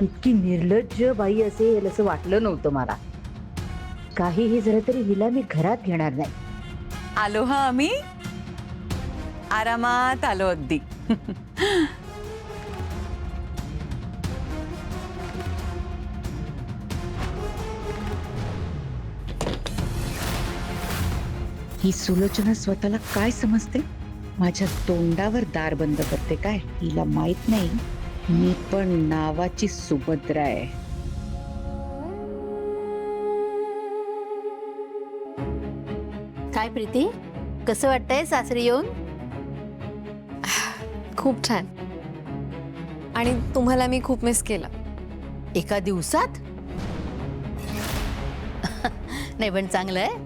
इतकी निर्लज्ज बाई असेल असं वाटलं नव्हतं मला. काहीही झालं तरी हिला मी घरात घेणार नाही. आलो हा आम्ही आरामात आलो अगदी. ही सुलोचना स्वतःला काय समजते? माझ्या तोंडावर दार बंद करते काय? हिला माहित नाही मी पण नावाची सुभद्रा आहे. काय प्रीती, कसं वाटतंय सासरी येऊन? खूप छान. आणि तुम्हाला मी खूप मिस केलं. एका दिवसात? नाही पण चांगलं आहे.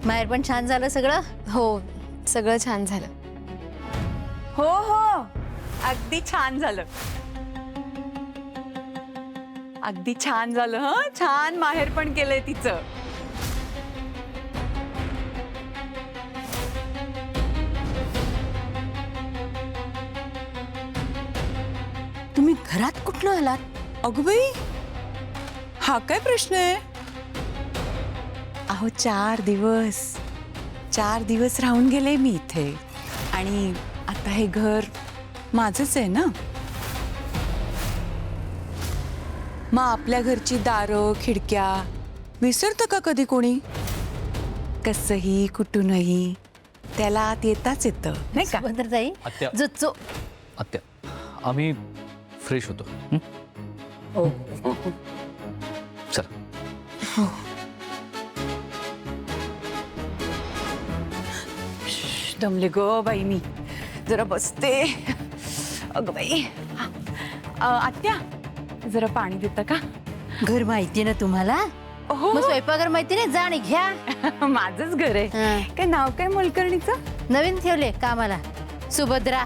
माहेर पण छान झालं सगळं? हो, सगळं छान झालं. हो हो, अगदी छान झालं. अगदी छान झालं. हं, छान माहेर पण केलंय तिचं. तुम्ही घरात कुठनं आलात? अगं बाई, हा काय प्रश्न आहे? अहो 4 दिवस राहून गेले मी इथे. आणि आता हे घर माझंच आहे ना. मग आपल्या घरची दारं खिडक्या विसरतं का कधी कोणी? कसंही कुठूनही त्याला आत येताच येतं, नाही का? सुभद्राताई, आत्या. जुच्चो. आत्या, आम्ही फ्रेश होतो. हो. चला. दमले ग बाई, मी जरा बसते. अगं बाई. आत्या, जरा पाणी देता का? घर माहिती ना तुम्हाला? हो. मग स्वयंपाकघर माहिती नाही, जा आणि घ्या. माझंच घर आहे. हं. काय नाव काय मोलकर्णीचं? नवीन ठेवले कामाला, सुभद्रा.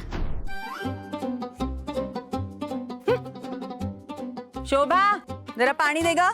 शोभा, जरा पाणी दे ग.